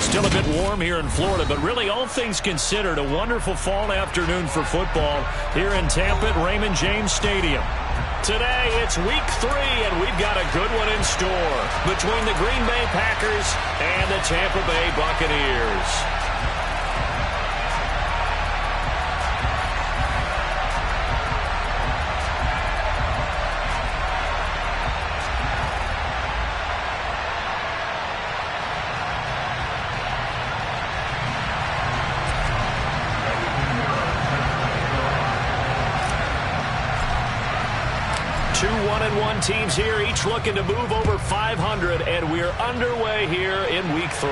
Still a bit warm here in Florida, but really all things considered, a wonderful fall afternoon for football here in Tampa at Raymond James Stadium. Today, it's week 3, and we've got a good one in store between the Green Bay Packers and the Tampa Bay Buccaneers. Two 1-1 teams here, each looking to move over 500, and we're underway here in week 3.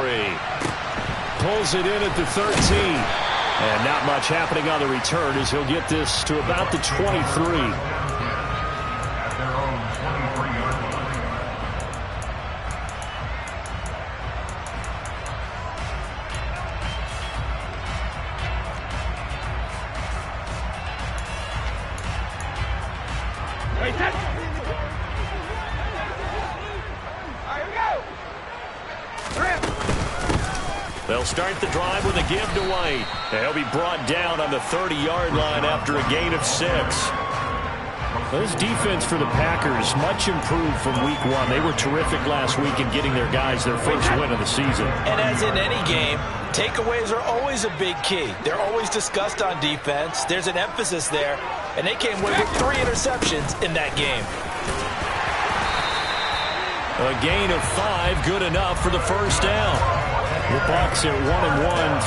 Pulls it in at the 13. And not much happening on the return as he'll get this to about the 23. They'll start the drive with a give to White. He'll be brought down on the 30-yard line after a gain of 6. This defense for the Packers, much improved from week 1. They were terrific last week in getting their guys their first win of the season. And as in any game, takeaways are always a big key. They're always discussed on defense. There's an emphasis there, and they came away with 3 interceptions in that game. A gain of 5, good enough for the first down. The Bucs at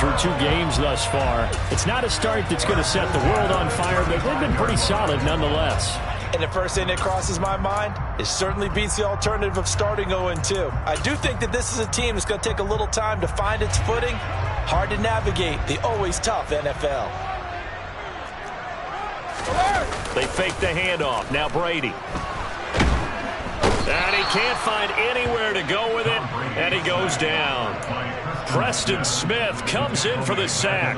1-1 through 2 games thus far. It's not a start that's going to set the world on fire, but they've been pretty solid nonetheless. And the first thing that crosses my mind is certainly beats the alternative of starting 0-2. I do think that this is a team that's going to take a little time to find its footing. Hard to navigate the always tough NFL. They fake the handoff. Now Brady. And he can't find anywhere to go with it, and he goes down. Preston Smith comes in for the sack.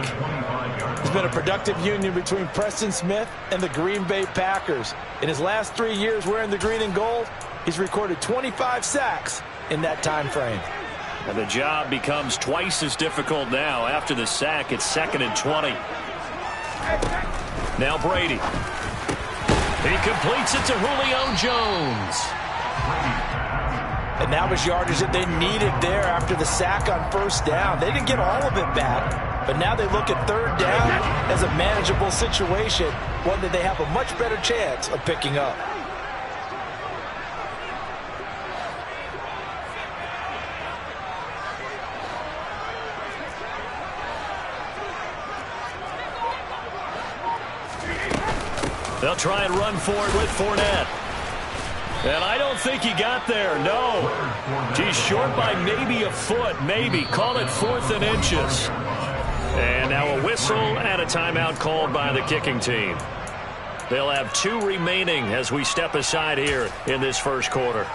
It's been a productive union between Preston Smith and the Green Bay Packers. In his last 3 years wearing the green and gold, he's recorded 25 sacks in that time frame. And the job becomes twice as difficult now. After the sack, it's 2nd and 20. Now Brady. He completes it to Julio Jones. And that was yardage that they needed there after the sack on first down. They didn't get all of it back, but now they look at 3rd down as a manageable situation, one that they have a much better chance of picking up. They'll try and run forward with Fournette. And I don't think he got there, no. He's short by maybe a foot, maybe. Call it 4th and inches. And now a whistle and a timeout called by the kicking team. They'll have 2 remaining as we step aside here in this first quarter.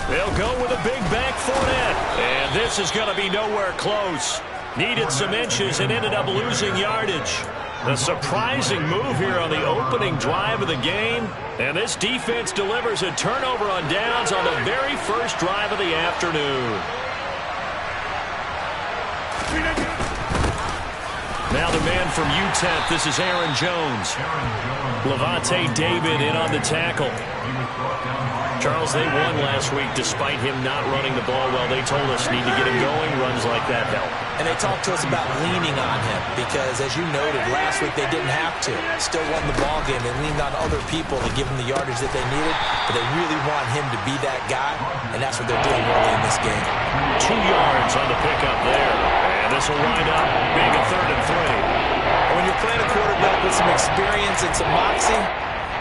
They'll go with a big back Fournette. And this is going to be nowhere close. Needed some inches and ended up losing yardage. A surprising move here on the opening drive of the game. And this defense delivers a turnover on downs on the very first drive of the afternoon. Now the man from UTEP, this is Aaron Jones. Levante David in on the tackle. Charles, they won last week despite him not running the ball well. They told us need to get him going. Runs like that help. And they talked to us about leaning on him because, as you noted, last week they didn't have to. Still won the ball game. They leaned on other people to give them the yardage that they needed, but they really want him to be that guy, and that's what they're doing early in this game. 2 yards on the pickup there. And this will wind up being a 3rd and 3. When you're playing a quarterback with some experience and some moxie,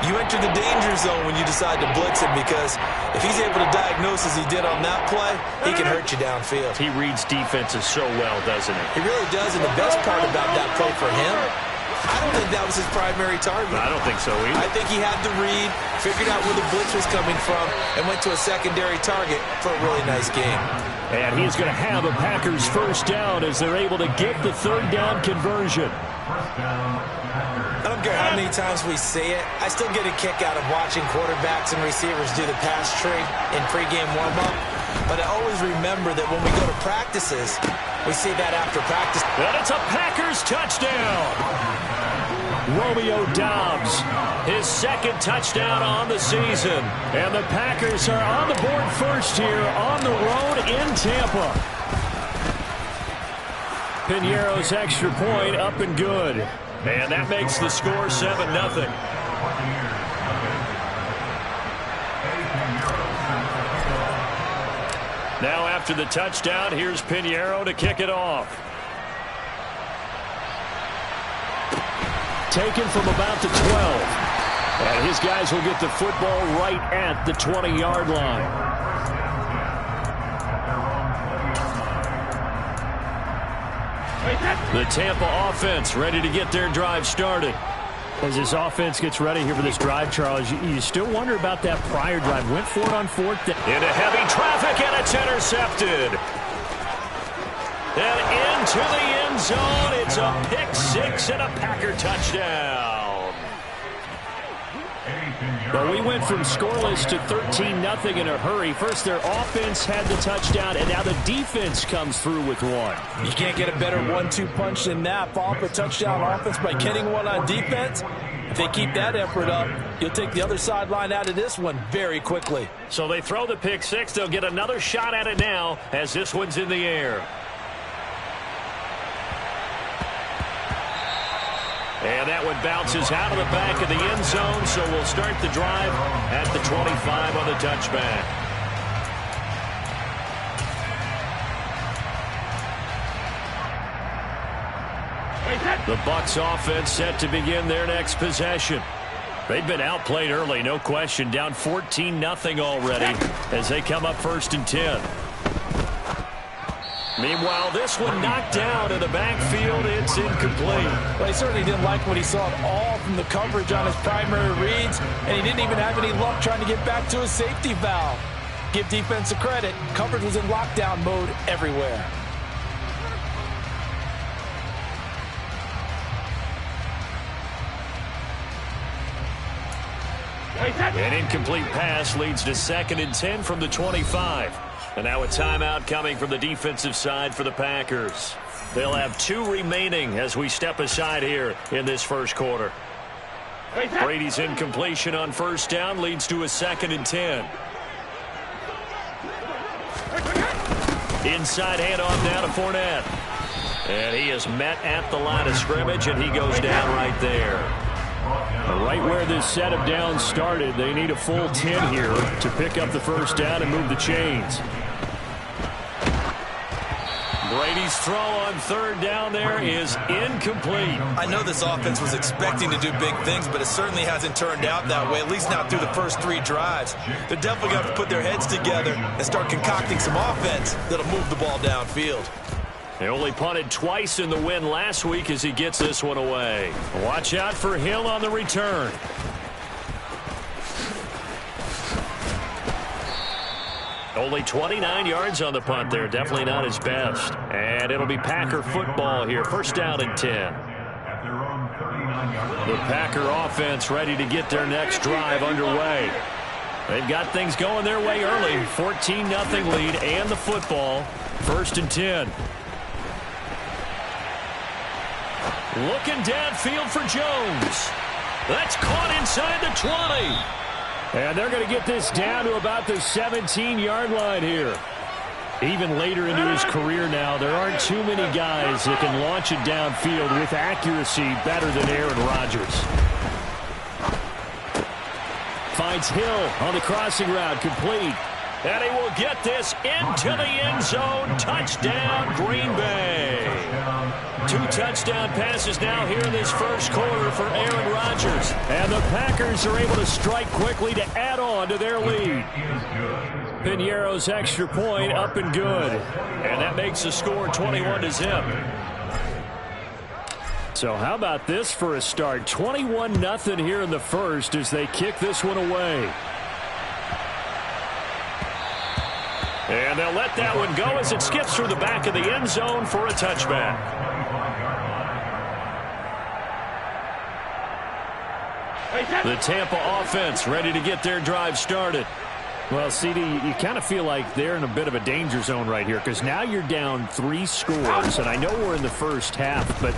you enter the danger zone when you decide to blitz him, because if he's able to diagnose as he did on that play, he can hurt you downfield. He reads defenses so well, doesn't he? He really does, and the best part about that play for him I don't think that was his primary target. I don't think so either. I think he had the read, figured out where the blitz was coming from, and went to a secondary target for a really nice game. And he's going to have a Packers first down as they're able to get the third down conversion. I don't care how many times we say it, I still get a kick out of watching quarterbacks and receivers do the pass tree in pregame warm-up. But I always remember that when we go to practices, we see that after practice. And it's a Packers touchdown. Romeo Doubs, his second touchdown on the season. And the Packers are on the board first here on the road in Tampa. Piñeiro's extra point up and good. And that makes the score 7-0. Now after the touchdown, here's Piñeiro to kick it off. Taken from about the 12. And his guys will get the football right at the 20-yard line. The Tampa offense ready to get their drive started. As this offense gets ready here for this drive, Charles, you still wonder about that prior drive. Went for it on fourth. Into heavy traffic, and it's intercepted. And into the end zone. It's a pick-6 and a Packer touchdown. But we went from scoreless to 13-0 in a hurry. First, their offense had the touchdown, and now the defense comes through with one. You can't get a better 1-2 punch than that. Follow up a touchdown offense by getting one on defense. If they keep that effort up, you'll take the other sideline out of this one very quickly. So they throw the pick-6. They'll get another shot at it now as this one's in the air. And that one bounces out of the back of the end zone, so we'll start the drive at the 25 on the touchback. The Bucs offense set to begin their next possession. They've been outplayed early, no question, down 14-0 already as they come up 1st and 10. Meanwhile, this one knocked down in the backfield. It's incomplete. Well, he certainly didn't like what he saw at all from the coverage on his primary reads, and he didn't even have any luck trying to get back to his safety valve. Give defense a credit. Coverage was in lockdown mode everywhere. An incomplete pass leads to 2nd and 10 from the 25. And now a timeout coming from the defensive side for the Packers. They'll have 2 remaining as we step aside here in this first quarter. Brady's incompletion on 1st down leads to a 2nd and 10. Inside handoff now to Fournette. And he is met at the line of scrimmage, and he goes down right there. Right where this set of downs started, they need a full 10 here to pick up the first down and move the chains. Brady's throw on 3rd down there is incomplete. I know this offense was expecting to do big things, but it certainly hasn't turned out that way, at least not through the first 3 drives. They're definitely going to have to put their heads together and start concocting some offense that'll move the ball downfield. They only punted twice in the win last week as he gets this one away. Watch out for Hill on the return. Only 29 yards on the punt there. Definitely not his best. And it'll be Packer football here. 1st down and 10. The Packer offense ready to get their next drive underway. They've got things going their way early. 14-0 lead and the football. 1st and 10. Looking downfield for Jones. That's caught inside the 20. And they're going to get this down to about the 17-yard line here. Even later into his career now, there aren't too many guys that can launch it downfield with accuracy better than Aaron Rodgers. Finds Hill on the crossing route, complete. And he will get this into the end zone. Touchdown, Green Bay. 2 touchdown passes now here in this first quarter for Aaron Rodgers. And the Packers are able to strike quickly to add on to their lead. Piñeiro's extra point up and good. And that makes the score 21-0. So how about this for a start? 21-0 here in the first as they kick this one away. And they'll let that one go as it skips through the back of the end zone for a touchback. The Tampa offense ready to get their drive started. Well, CD, you kind of feel like they're in a bit of a danger zone right here because now you're down 3 scores, and I know we're in the first half, but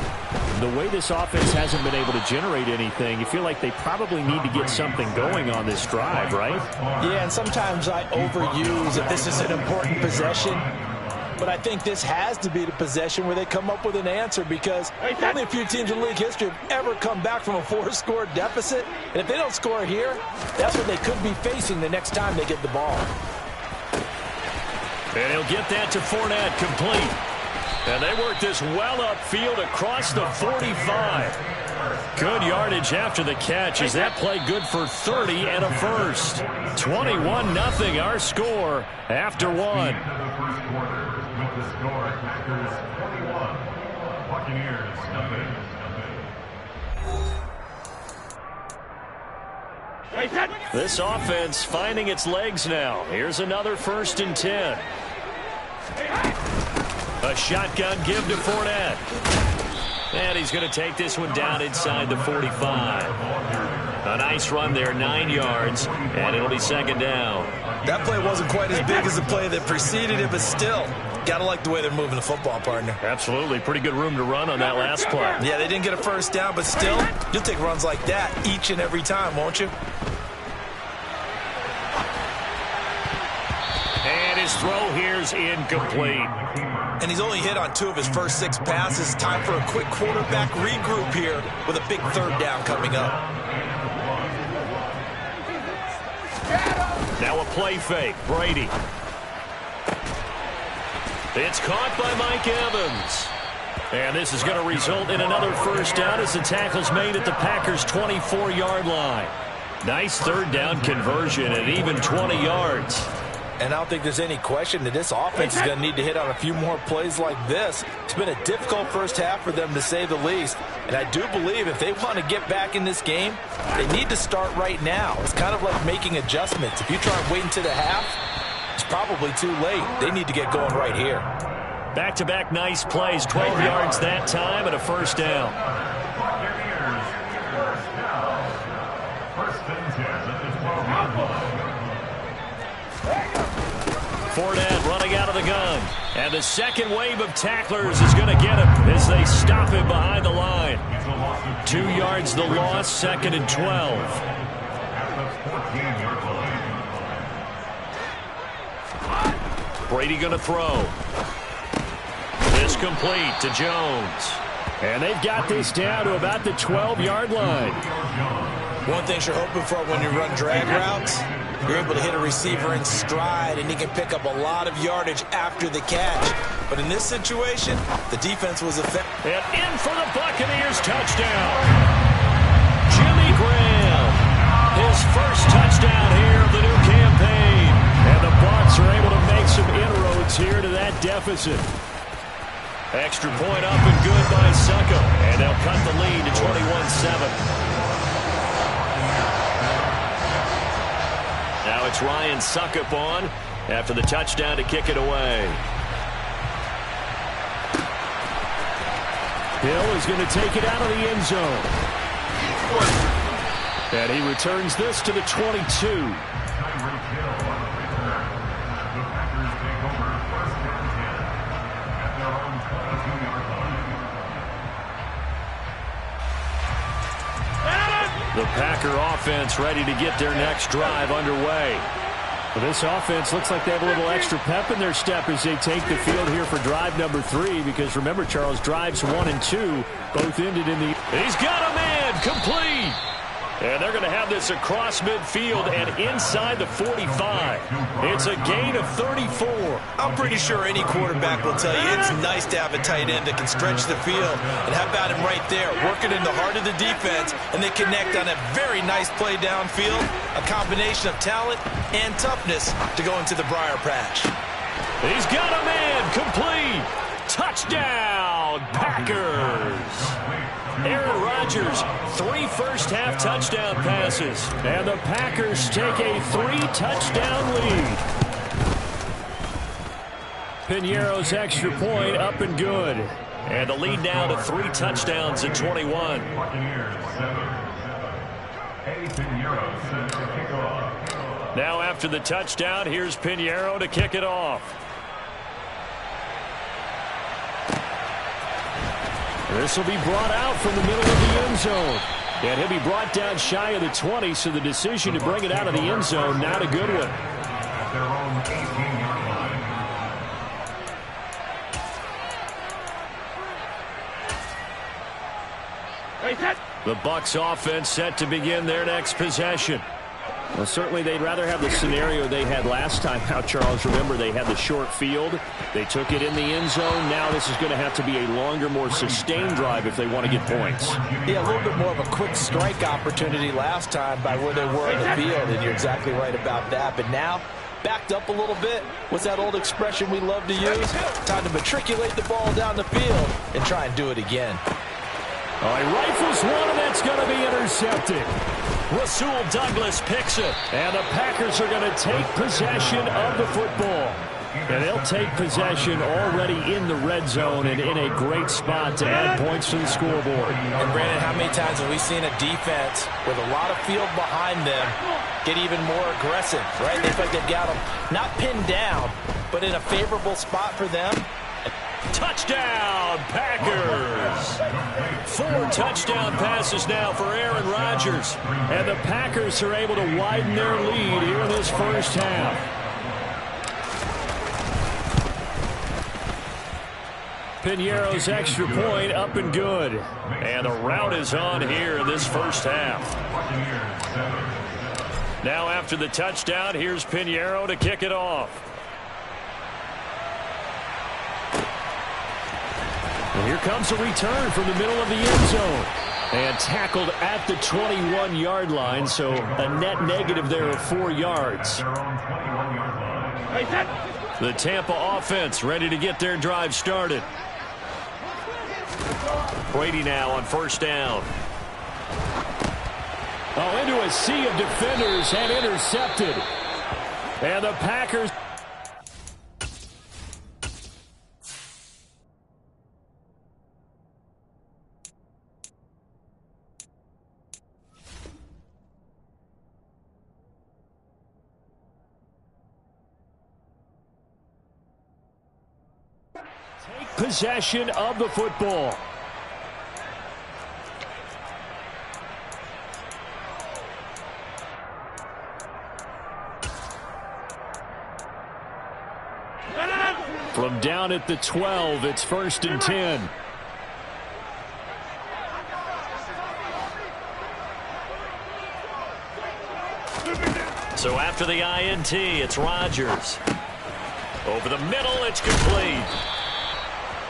the way this offense hasn't been able to generate anything, you feel like they probably need to get something going on this drive, right? Yeah, and sometimes I overuse that this is an important possession, but I think this has to be the possession where they come up with an answer because only a few teams in league history have ever come back from a 4-score deficit. And if they don't score here, that's what they could be facing the next time they get the ball. And he'll get that to Fournette, complete. And they work this well upfield across the 45. Good yardage after the catch. Is that play good for 30 and a first? 21-0 our score after one. This offense finding its legs now. Here's another 1st and 10. A shotgun give to Fournette. And he's going to take this one down inside the 45. A nice run there, 9 yards, and it'll be 2nd down. That play wasn't quite as big as the play that preceded it, but still, got to like the way they're moving the football, partner. Absolutely. Pretty good room to run on that last play. Yeah, they didn't get a 1st down, but still, you'll take runs like that each and every time, won't you? And his throw here's incomplete. And he's only hit on 2 of his first 6 passes. Time for a quick quarterback regroup here with a big 3rd down coming up. Now a play fake. Brady. It's caught by Mike Evans. And this is going to result in another 1st down as the tackle's made at the Packers' 24-yard line. Nice 3rd down conversion at even 20 yards. And I don't think there's any question that this offense is going to need to hit on a few more plays like this. It's been a difficult first half for them, to say the least. And I do believe if they want to get back in this game, they need to start right now. It's kind of like making adjustments. If you try and wait until the half, it's probably too late. They need to get going right here. Back-to-back nice plays. 12 yards that time and a 1st down. Fournette running out of the gun. And the second wave of tacklers is going to get him as they stop him behind the line. 2 yards the loss, 2nd and 12. Brady going to throw. This complete to Jones. And they've got this down to about the 12-yard line. One thing you're hoping for when you run drag routes, you're able to hit a receiver in stride, and he can pick up a lot of yardage after the catch. But in this situation, the defense was effective. And in for the Buccaneers touchdown. Jimmy Graham, his first touchdown here of the new campaign. And the Bucs are able to make some inroads here to that deficit. Extra point up and good by Succo. And they'll cut the lead to 21-7. Now it's Ryan Suckup on after the touchdown to kick it away. Hill is going to take it out of the end zone. And he returns this to the 22. The Packer offense ready to get their next drive underway. Well, this offense looks like they have a little extra pep in their step as they take the field here for drive number 3. Because remember, Charles, drives 1 and 2 both ended in the... He's got a man, complete. And they're going to have this across midfield and inside the 45. It's a gain of 34. I'm pretty sure any quarterback will tell you it's nice to have a tight end that can stretch the field. And how about him right there, working in the heart of the defense, and they connect on a very nice play downfield, a combination of talent and toughness to go into the briar patch. He's got a man, complete. Touchdown, Packers. Aaron Rodgers, 3 first-half touchdown passes. And the Packers take a 3-touchdown lead. Piñeiro's extra point up and good. And the lead now to 3 touchdowns at 21. Now after the touchdown, here's Piñeiro to kick it off. This will be brought out from the middle of the end zone. And he'll be brought down shy of the 20, so the decision to bring it out of the end zone, not a good one. The Bucs offense set to begin their next possession. Well, certainly they'd rather have the scenario they had last time out, Charles. Remember, they had the short field. They took it in the end zone. Now this is going to have to be a longer, more sustained drive if they want to get points. Yeah, a little bit more of a quick strike opportunity last time by where they were in the field, and you're exactly right about that. But now, backed up a little bit. What's that old expression we love to use? Time to matriculate the ball down the field and try and do it again. Oh, he rifles one, and that's going to be intercepted. Rasul Douglas picks it, and the Packers are going to take possession of the football. And they'll take possession already in the red zone and in a great spot to add points to the scoreboard. And Brandon, how many times have we seen a defense with a lot of field behind them get even more aggressive, right? They feel like they've got them not pinned down, but in a favorable spot for them. Touchdown, Packers! 4 touchdown passes now for Aaron Rodgers. And the Packers are able to widen their lead here in this first half. Piñeiro's extra point up and good. And the route is on here in this first half. Now after the touchdown, here's Piñeiro to kick it off. And here comes a return from the middle of the end zone. And tackled at the 21-yard line, so a net negative there of 4 yards. The Tampa offense ready to get their drive started. Brady now on first down. Oh, into a sea of defenders and intercepted. And the Packers... possession of the football. From down at the 12, it's 1st and 10. So after the INT, it's Rodgers. Over the middle, it's complete.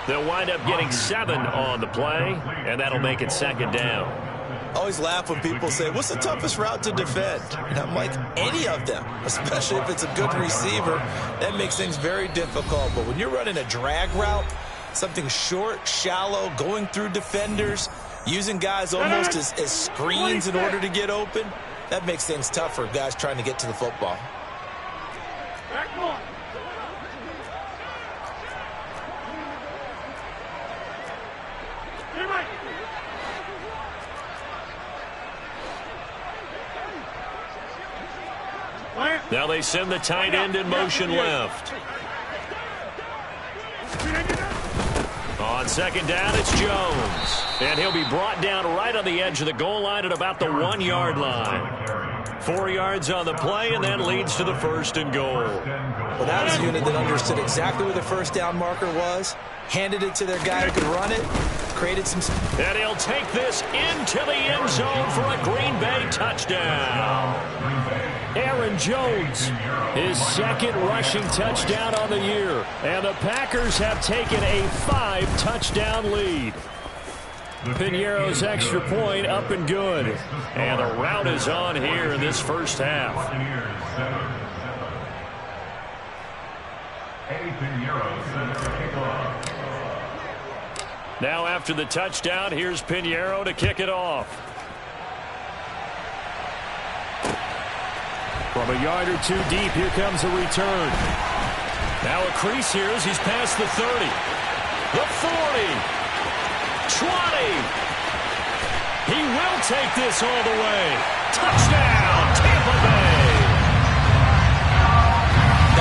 They'll wind up getting 7 on the play, and that'll make it 2nd down. I always laugh when people say, what's the toughest route to defend? And I'm like, any of them, especially if it's a good receiver. That makes things very difficult. But when you're running a drag route, something short, shallow, going through defenders, using guys almost as screens in order to get open, that makes things tough for guys trying to get to the football. Now they send the tight end in motion left. On 2nd down, it's Jones. And he'll be brought down right on the edge of the goal line at about the 1-yard line. 4 yards on the play, and that leads to the 1st and goal. Well, that was a unit that understood exactly where the first down marker was, handed it to their guy who could run it, created some... And he'll take this into the end zone for a Green Bay touchdown. Aaron Jones, his 2nd rushing touchdown on the year. And the Packers have taken a 5-touchdown lead. Piñeiro's extra point up and good. And the route is on here in this first half. Now after the touchdown, here's Pinheiro to kick it off. From a yard or two deep, here comes a return. Now a crease here as he's past the 30. The 40. 20. He will take this all the way. Touchdown, Tampa Bay.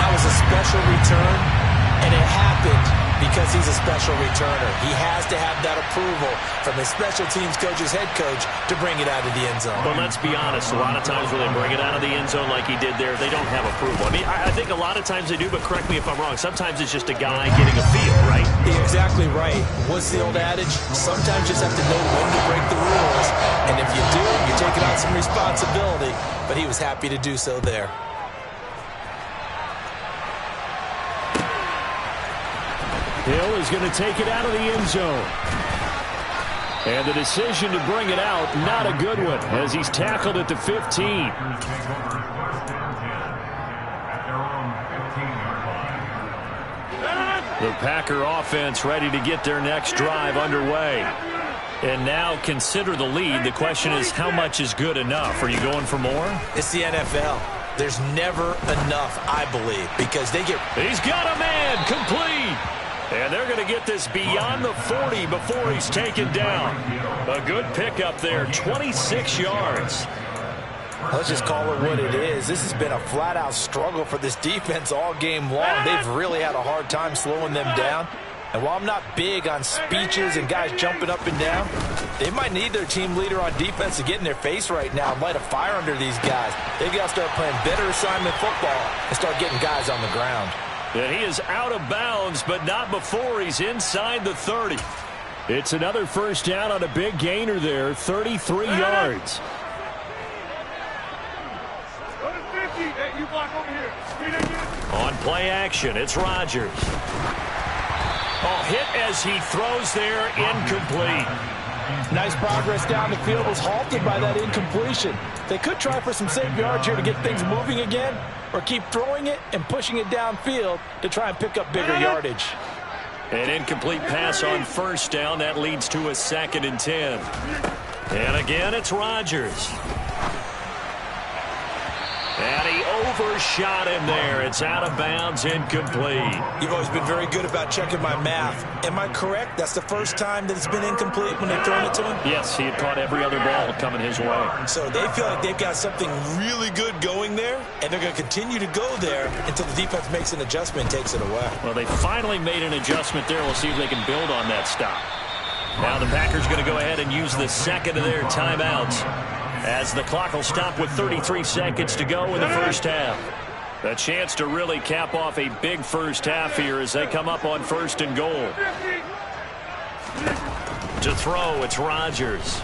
That was a special return, and it happened because he's a special returner. He has to have that approval from his special teams coach's head coach to bring it out of the end zone. But let's be honest, a lot of times when they bring it out of the end zone like he did there, they don't have approval. I mean, I think a lot of times they do, but correct me if I'm wrong. Sometimes it's just a guy getting a feel, right? You're exactly right. What's the old adage? Sometimes you just have to know when to break the rules. And if you do, you're taking on some responsibility. But he was happy to do so there. Hill is going to take it out of the end zone. And the decision to bring it out, not a good one, as he's tackled at the 15. The Packer offense ready to get their next drive underway. And now consider the lead. The question is, how much is good enough? Are you going for more? It's the NFL. There's never enough, I believe, because they get... He's got a man, complete. And they're going to get this beyond the 40 before he's taken down. A good pickup there, 26 yards. Let's just call it what it is. This has been a flat-out struggle for this defense all game long. They've really had a hard time slowing them down. And while I'm not big on speeches and guys jumping up and down, they might need their team leader on defense to get in their face right now and light a fire under these guys. They've got to start playing better assignment football and start getting guys on the ground. And he is out of bounds, but not before he's inside the 30. It's another first down on a big gainer there, 33 yards. On play action, it's Rodgers. Oh, hit as he throws there, incomplete. Nice progress down the field was halted by that incompletion. They could try for some safe yards here to get things moving again, or keep throwing it and pushing it downfield to try and pick up bigger yardage. An incomplete pass on first down. That leads to a 2nd and 10. And again, it's Rodgers. And he overshot him there. It's out of bounds, incomplete. You've always been very good about checking my math. Am I correct? That's the first time that it's been incomplete when they've thrown it to him? Yes, he had caught every other ball coming his way. So they feel like they've got something really good going there, and they're going to continue to go there until the defense makes an adjustment and takes it away. Well, they finally made an adjustment there. We'll see if they can build on that stop. Now the Packers going to go ahead and use the second of their timeouts, as the clock will stop with 33 seconds to go in the first half. A chance to really cap off a big first half here as they come up on 1st and goal. To throw, it's Rodgers.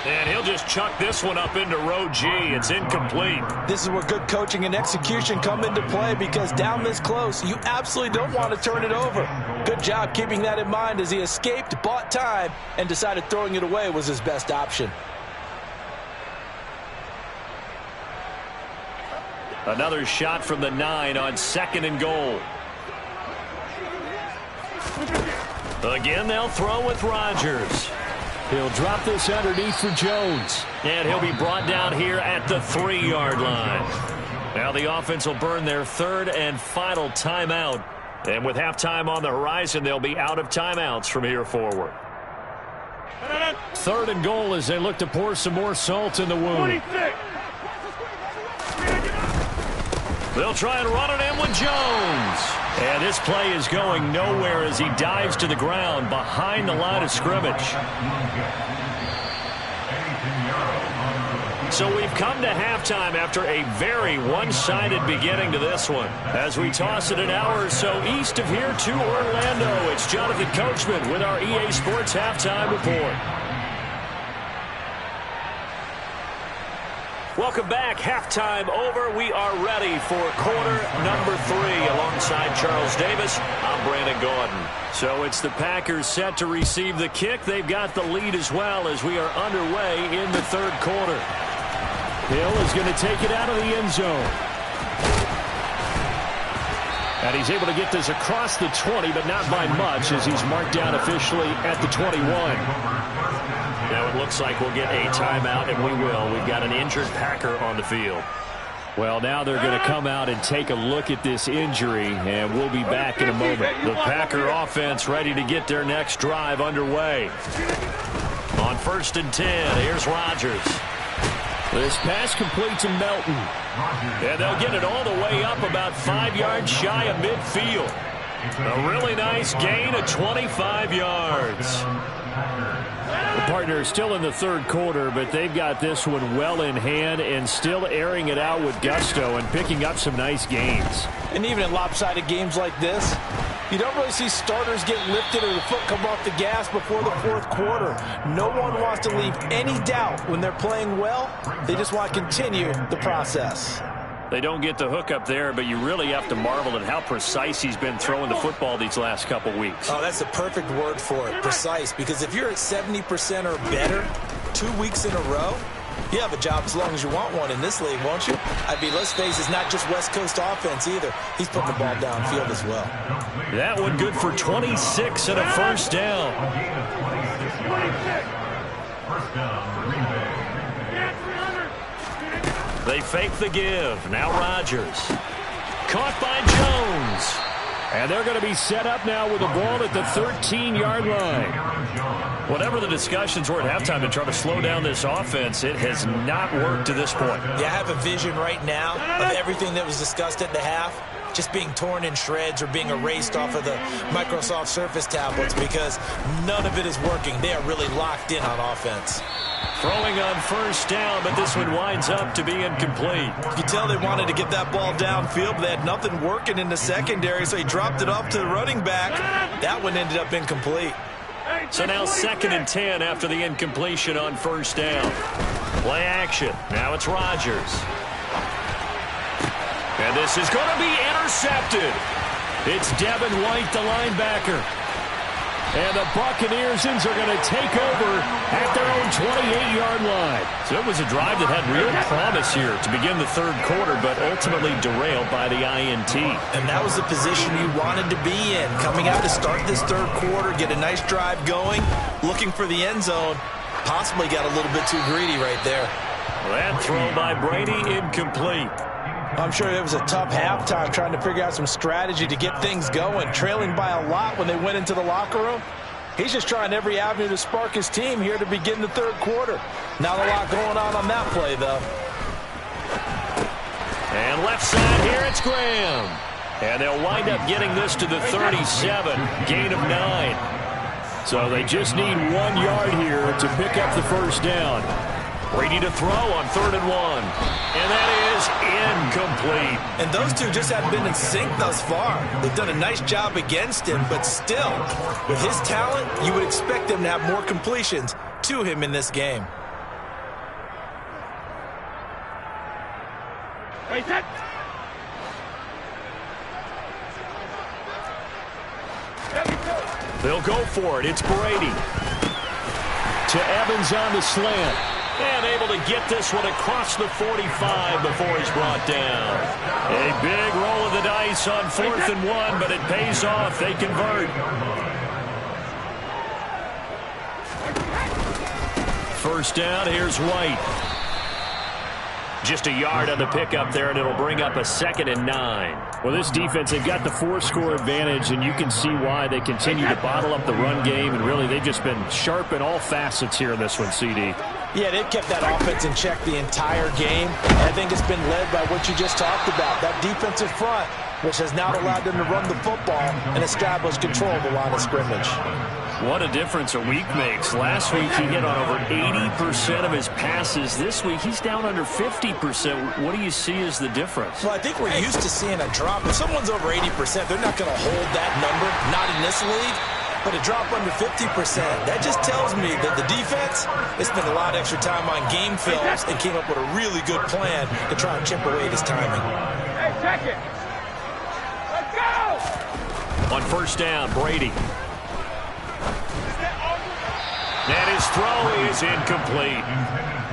And he'll just chuck this one up into row G. It's incomplete. This is where good coaching and execution come into play, because down this close, you absolutely don't want to turn it over. Good job keeping that in mind as he escaped, bought time, and decided throwing it away was his best option. Another shot from the 9 on 2nd and goal. Again, they'll throw with Rodgers. He'll drop this underneath for Jones. And he'll be brought down here at the 3-yard line. Now the offense will burn their 3rd and final timeout. And with halftime on the horizon, they'll be out of timeouts from here forward. 3rd and goal as they look to pour some more salt in the wound. They'll try and run it in with Jones. And this play is going nowhere as he dives to the ground behind the line of scrimmage. So we've come to halftime after a very one-sided beginning to this one. As we toss it an hour or so east of here to Orlando, it's Jonathan Coachman with our EA Sports Halftime Report. Welcome back. Halftime over. We are ready for quarter number 3 alongside Charles Davis. I'm Brandon Gordon. So it's the Packers set to receive the kick. They've got the lead as well as we are underway in the 3rd quarter. Hill is going to take it out of the end zone. And he's able to get this across the 20, but not by much as he's marked down officially at the 21. Now it looks like we'll get a timeout, and we will. We've got an injured Packer on the field. Well, now they're going to come out and take a look at this injury, and we'll be back in a moment. The Packer offense ready to get their next drive underway. On 1st and 10, here's Rodgers. This pass complete to Melton. And they'll get it all the way up about 5 yards shy of midfield. A really nice gain of 25 yards. The partner is still in the third quarter, but they've got this one well in hand and still airing it out with gusto and picking up some nice gains. And even in lopsided games like this, you don't really see starters get lifted or the foot come off the gas before the fourth quarter. No one wants to leave any doubt when they're playing well. They just want to continue the process. They don't get the hook up there, but you really have to marvel at how precise he's been throwing the football these last couple weeks. Oh, that's the perfect word for it, precise, because if you're at 70% or better 2 weeks in a row, you have a job as long as you want one in this league, won't you? I mean, let's face it, it's not just West Coast offense either. He's putting the ball downfield as well. That one good for 26 and a first down. They fake the give. Now Rodgers. Caught by Jones. And they're going to be set up now with the ball at the 13-yard line. Whatever the discussions were at halftime to try to slow down this offense, it has not worked to this point. Yeah, I have a vision right now of everything that was discussed at the half just being torn in shreds or being erased off of the Microsoft Surface tablets because none of it is working. They are really locked in on offense. Throwing on first down, but this one winds up to be incomplete. You can tell they wanted to get that ball downfield, but they had nothing working in the secondary, so he dropped it off to the running back. That one ended up incomplete. So now 2nd and 10 after the incompletion on first down. Play action. Now it's Rodgers. And this is going to be intercepted. It's Devin White, the linebacker. And the Buccaneers are going to take over at their own 28-yard line. So it was a drive that had real promise here to begin the third quarter, but ultimately derailed by the INT. And that was the position you wanted to be in. Coming out to start this third quarter, get a nice drive going, looking for the end zone. Possibly got a little bit too greedy right there. That throw by Brady incomplete. I'm sure it was a tough halftime trying to figure out some strategy to get things going, trailing by a lot when they went into the locker room. He's just trying every avenue to spark his team here to begin the third quarter. Not a lot going on that play, though. And left side here, it's Graham. And they'll wind up getting this to the 37, gain of 9. So they just need 1 yard here to pick up the first down. Brady to throw on 3rd and 1. And that is incomplete. And those two just haven't been in sync thus far. They've done a nice job against him, but still, with his talent, you would expect them to have more completions to him in this game. They'll go for it. It's Brady. To Evans on the slant. And able to get this one across the 45 before he's brought down. A big roll of the dice on 4th and 1, but it pays off. They convert. First down, here's White. Just a yard on the pickup there, and it'll bring up a 2nd and 9. Well, this defense, they've got the 4-score advantage, and you can see why they continue to bottle up the run game, and really they've just been sharp in all facets here in this one, CD. Yeah, they've kept that offense in check the entire game, and I think it's been led by what you just talked about, that defensive front, which has now allowed them to run the football and establish control of the line of scrimmage. What a difference a week makes. Last week he hit on over 80% of his passes. This week he's down under 50%. What do you see as the difference? Well, I think we're used to seeing a drop. If someone's over 80%, they're not going to hold that number, not in this league. But a drop under 50%, that just tells me that the defense has spent a lot of extra time on game films and came up with a really good plan to try and chip away at his timing. Hey, check it. Let's go! On first down, Brady. That is his throw is incomplete.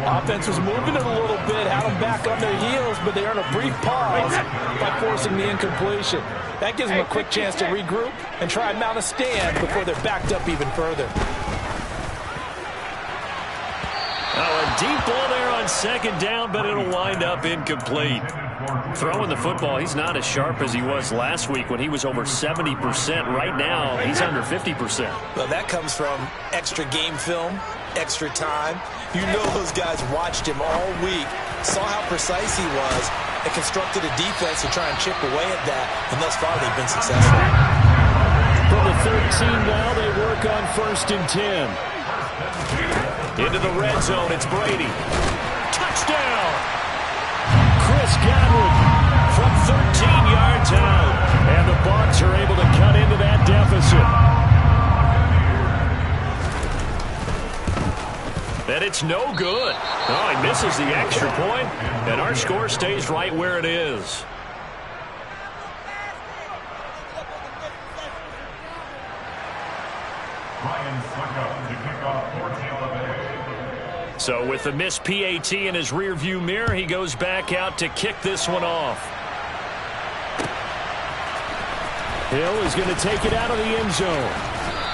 Offense was moving it a little bit, had them back on their heels, but they earned a brief pause by forcing the incompletion. That gives them a quick chance to regroup and try and mount a stand before they're backed up even further. Oh, a deep ball there on second down, but it'll wind up incomplete. Throwing the football, he's not as sharp as he was last week when he was over 70%. Right now, he's under 50%. Well, that comes from extra game film, extra time. You know those guys watched him all week, saw how precise he was, and constructed a defense to try and chip away at that, and thus far they've been successful. From the 13 now, they work on 1st and 10. Into the red zone, it's Brady. Touchdown! Chris Godwin from 13 yards out. And the Bucs are able to cut into that deficit. And it's no good. Oh, he misses the extra point, and our score stays right where it is. So with the missed PAT in his rearview mirror, he goes back out to kick this one off. Hill is going to take it out of the end zone.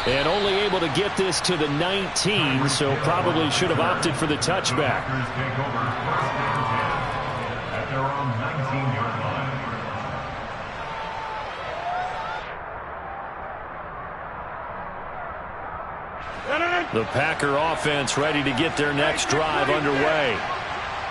And only able to get this to the 19, so probably should have opted for the touchback. At their own 19-yard line. The Packer offense ready to get their next drive underway.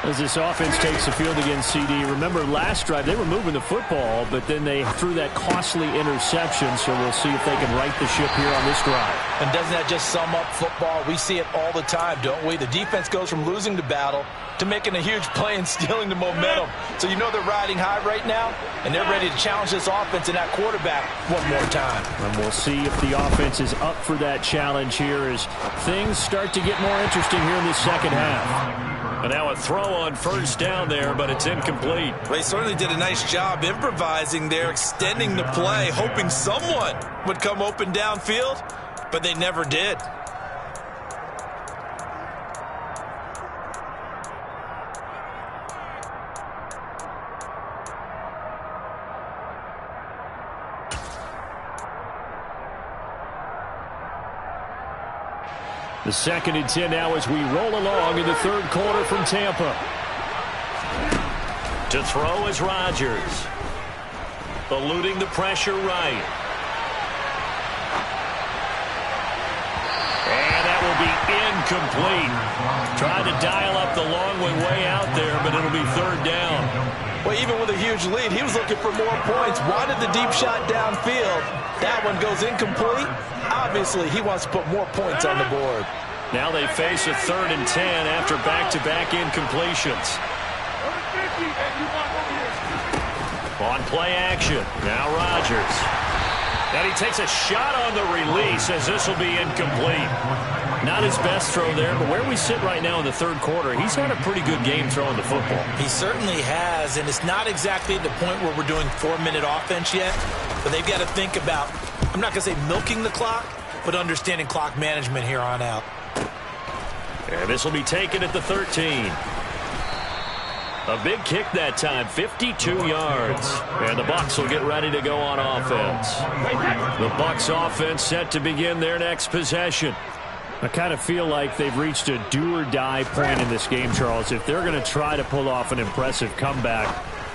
As this offense takes the field against CD. Remember last drive they were moving the football, but then they threw that costly interception, so we'll see if they can right the ship here on this drive. And doesn't that just sum up football? We see it all the time, don't we? The defense goes from losing the battle to making a huge play and stealing the momentum. So you know they're riding high right now, and they're ready to challenge this offense and that quarterback one more time. And we'll see if the offense is up for that challenge here as things start to get more interesting here in the second half. And now a throw on 1st down there, but it's incomplete. They certainly did a nice job improvising there, extending the play, hoping someone would come open downfield, but they never did. The 2nd and 10 now as we roll along in the 3rd quarter from Tampa. To throw is Rodgers. Eluding the pressure right. And that will be incomplete. Tried to dial up the long way out there, but it'll be 3rd down. Well, even with a huge lead, he was looking for more points. Wanted the deep shot downfield. That one goes incomplete. Obviously, he wants to put more points on the board. Now they face a 3rd and 10 after back-to-back incompletions. On play action, now Rodgers. And he takes a shot on the release as this will be incomplete. Not his best throw there, but where we sit right now in the 3rd quarter, he's had a pretty good game throwing the football. He certainly has, and it's not exactly at the point where we're doing 4-minute offense yet, but they've got to think about, I'm not going to say milking the clock, but understanding clock management here on out. And this will be taken at the 13. A big kick that time, 52 yards. And the Bucs will get ready to go on offense. The Bucs offense set to begin their next possession. I kind of feel like they've reached a do-or-die point in this game, Charles. If they're going to try to pull off an impressive comeback,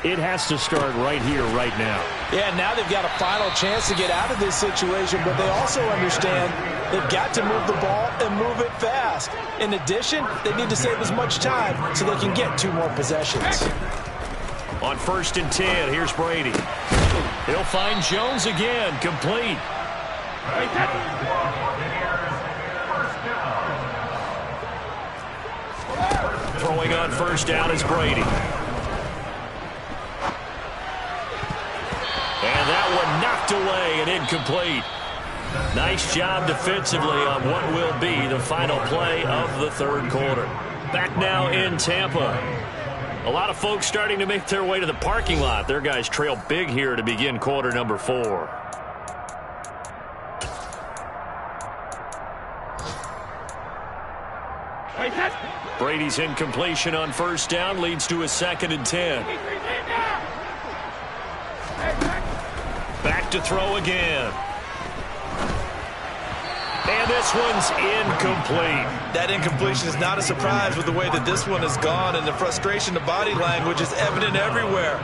it has to start right here, right now. Yeah, now they've got a final chance to get out of this situation, but they also understand they've got to move the ball and move it fast. In addition, they need to save as much time so they can get 2 more possessions. On 1st and 10, here's Brady. He'll find Jones again, complete. Throwing on 1st down is Brady. And that one knocked away and incomplete. Nice job defensively on what will be the final play of the 3rd quarter. Back now in Tampa. A lot of folks starting to make their way to the parking lot. Their guys trail big here to begin quarter number 4. Brady's incompletion on first down leads to a 2nd and 10. Back to throw again. And this one's incomplete. That incompletion is not a surprise with the way that this one has gone, and the frustration, the body language is evident everywhere.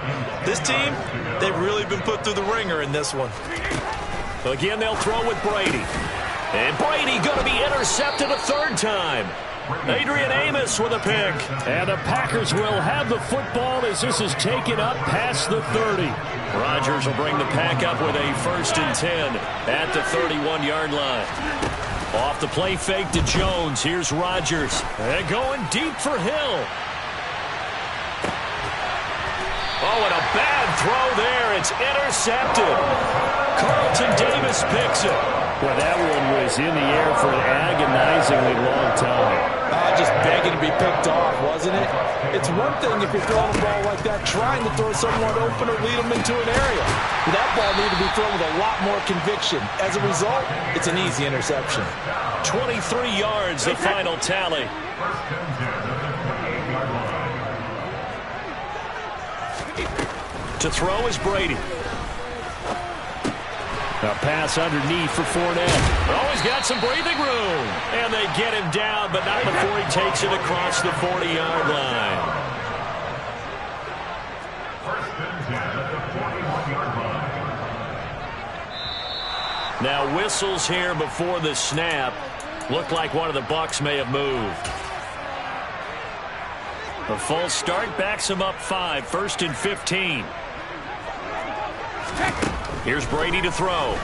This team, they've really been put through the ringer in this one. Again, they'll throw with Brady. And Brady going to be intercepted a 3rd time. Adrian Amos with a pick. And the Packers will have the football as this is taken up past the 30. Rodgers will bring the pack up with a 1st and 10 at the 31-yard line. Off the play fake to Jones. Here's Rodgers. And going deep for Hill. Oh, and a bad throw there. It's intercepted. Carlton Davis picks it. Well, that one was in the air for an agonizingly long time. Just begging to be picked off, wasn't it? It's one thing if you're throwing a ball like that, trying to throw someone open or lead them into an area. But that ball needed to be thrown with a lot more conviction. As a result, it's an easy interception. 23 yards, the final tally. To throw is Brady. A pass underneath for Fournette. Oh, he's got some breathing room. And they get him down, but not before he takes it across the 40-yard line. Now whistles here before the snap. Looked like one of the Bucs may have moved. A false start backs him up 5, 1st and 15. Here's Brady to throw.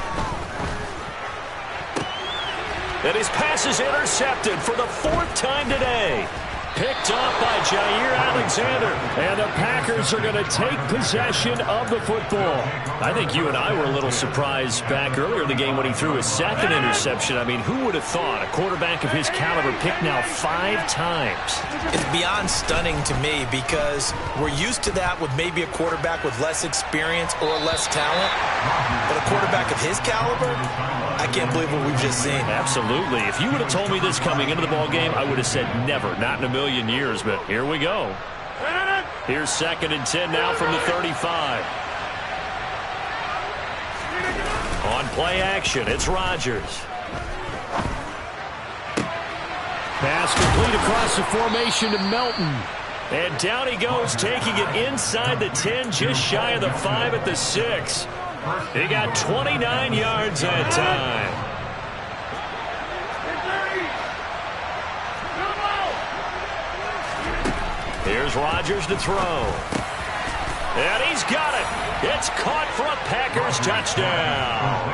And his pass is intercepted for the 4th time today. Picked off by Jair Alexander. And the Packers are going to take possession of the football. I think you and I were a little surprised back earlier in the game when he threw his 2nd interception. I mean, who would have thought a quarterback of his caliber picked now 5 times? It's beyond stunning to me because we're used to that with maybe a quarterback with less experience or less talent. But a quarterback of his caliber, I can't believe what we've just seen. Absolutely. If you would have told me this coming into the ball game, I would have said never, not in a million years. But here we go. Here's 2nd and 10 now from the 35. On play action, it's Rodgers. Pass complete across the formation to Melton. And down he goes, taking it inside the 10, just shy of the 5 at the 6. He got 29 yards that time. Here's Rodgers to throw. And he's got it. It's caught for a Packers touchdown.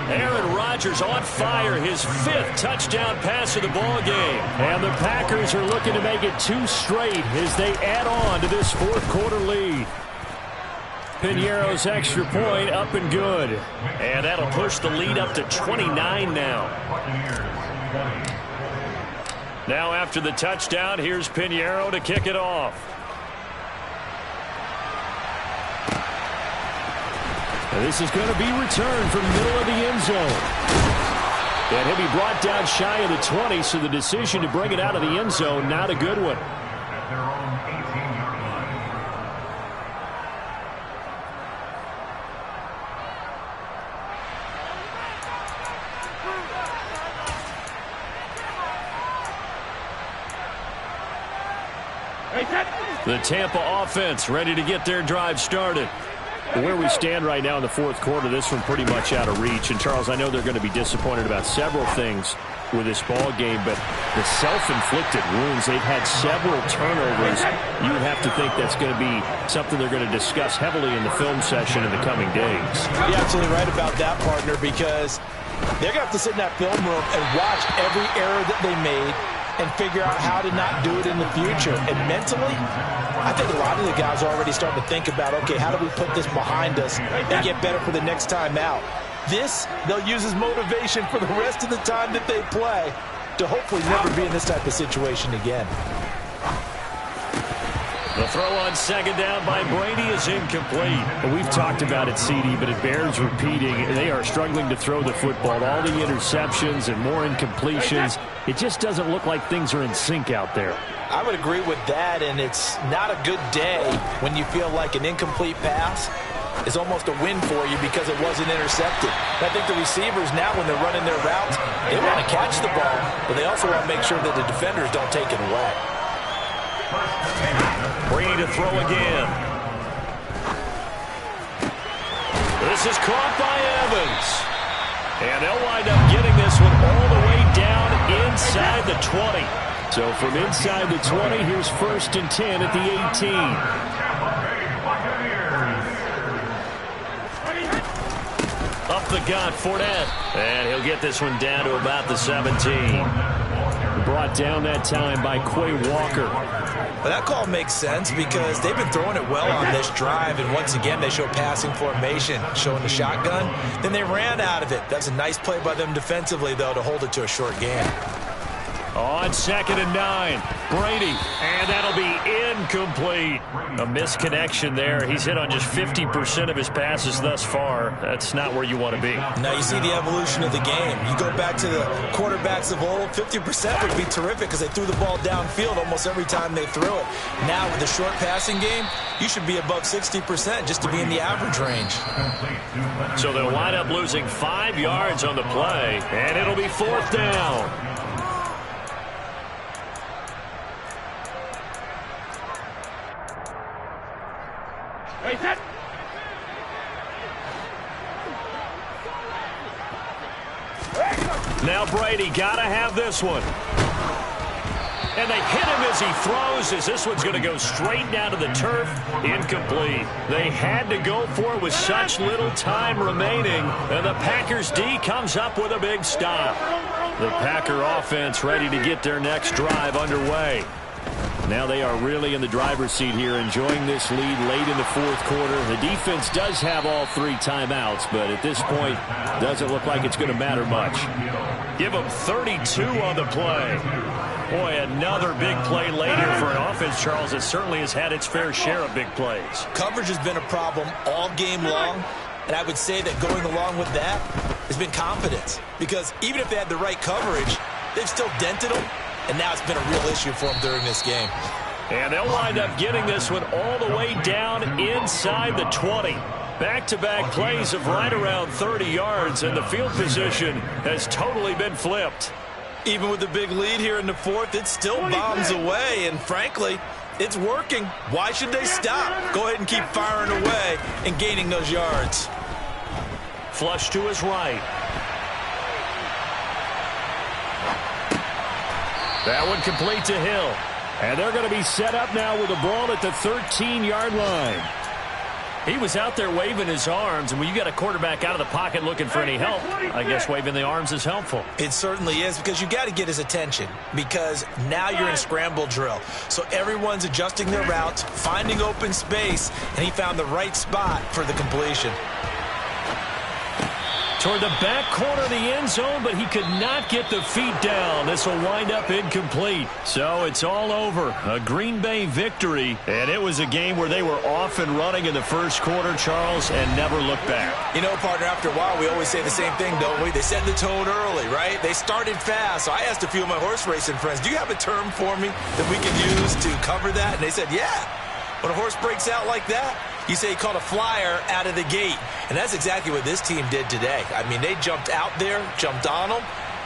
Aaron Rodgers on fire, his 5th touchdown pass of the ball game. And the Packers are looking to make it 2 straight as they add on to this 4th quarter lead. Piñeiro's extra point up and good. And that'll push the lead up to 29 now. Now after the touchdown, here's Piñeiro to kick it off. And this is going to be returned from the middle of the end zone. And he'll be brought down shy of the 20, so the decision to bring it out of the end zone, not a good one. At their own 18-yard line. The Tampa offense ready to get their drive started. Where we stand right now in the 4th quarter, this one pretty much out of reach. And, Charles, I know they're going to be disappointed about several things with this ball game, but the self-inflicted wounds, they've had several turnovers. You would have to think that's going to be something they're going to discuss heavily in the film session in the coming days. You're absolutely right about that, partner, because they're going to have to sit in that film room and watch every error that they made and figure out how to not do it in the future. And mentally, I think a lot of the guys are already starting to think about, okay, how do we put this behind us and get better for the next time out? This, they'll use as motivation for the rest of the time that they play to hopefully never be in this type of situation again. The throw on second down by Brady is incomplete. Well, we've talked about it, CD, but it bears repeating. They are struggling to throw the football. All the interceptions and more incompletions. It just doesn't look like things are in sync out there. I would agree with that, and it's not a good day when you feel like an incomplete pass is almost a win for you because it wasn't intercepted. I think the receivers now, when they're running their routes, they want to catch the ball, but they also want to make sure that the defenders don't take it away. Brady to throw again. This is caught by Evans. And they'll wind up getting this one all the way down inside the 20. So from inside the 20, here's 1st and 10 at the 18. Up the gut, Fournette. And he'll get this one down to about the 17. Brought down that time by Quay Walker. Well, that call makes sense because they've been throwing it well on this drive, and once again they show passing formation, showing the shotgun. Then they ran out of it. That's a nice play by them defensively, though, to hold it to a short game. On 2nd and 9, Brady, and that'll be incomplete. A misconnection there. He's hit on just 50% of his passes thus far. That's not where you want to be. Now you see the evolution of the game. You go back to the quarterbacks of old, 50% would be terrific because they threw the ball downfield almost every time they threw it. Now with the short passing game, you should be above 60% just to be in the average range. So they'll wind up losing 5 yards on the play, and it'll be 4th down. Now Brady got to have this one. And they hit him as he throws, as this one's going to go straight down to the turf. Incomplete. They had to go for it with such little time remaining, and the Packers D comes up with a big stop. The Packer offense ready to get their next drive underway. Now they are really in the driver's seat here, enjoying this lead late in the 4th quarter. The defense does have all 3 timeouts, but at this point, doesn't look like it's going to matter much. Give them 32 on the play. Boy, another big play late here for an offense, Charles, that certainly has had its fair share of big plays. Coverage has been a problem all game long, and I would say that going along with that has been confidence. Because even if they had the right coverage, they've still dented them. And now it's been a real issue for them during this game. And they'll wind up getting this one all the way down inside the 20. Back-to-back plays of right around 30 yards, and the field position has totally been flipped. Even with the big lead here in the 4th, it still bombs away, and frankly, it's working. Why should they stop? Go ahead and keep firing away and gaining those yards. Flush to his right. That one complete to Hill. And they're going to be set up now with the ball at the 13-yard line. He was out there waving his arms, and when you got a quarterback out of the pocket looking for any help, I guess waving the arms is helpful. It certainly is, because you got to get his attention, because now you're in scramble drill. So everyone's adjusting their routes, finding open space, and he found the right spot for the completion. Toward the back corner of the end zone, but he could not get the feet down. This will wind up incomplete. So it's all over. A Green Bay victory, and it was a game where they were off and running in the 1st quarter, Charles, and never looked back. You know, partner, after a while, we always say the same thing, don't we? They set the tone early, right? They started fast. So I asked a few of my horse racing friends, do you have a term for me that we can use to cover that? And they said, yeah. When a horse breaks out like that, you say he caught a flyer out of the gate. And that's exactly what this team did today. I mean, they jumped out there, jumped on them,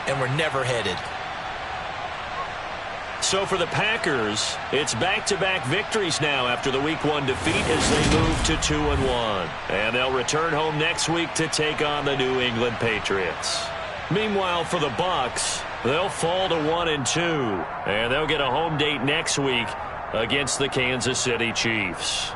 and were never headed. So for the Packers, it's back-to-back victories now after the Week 1 defeat as they move to 2-1. And they'll return home next week to take on the New England Patriots. Meanwhile, for the Bucs, they'll fall to 1-2. And they'll get a home date next week against the Kansas City Chiefs.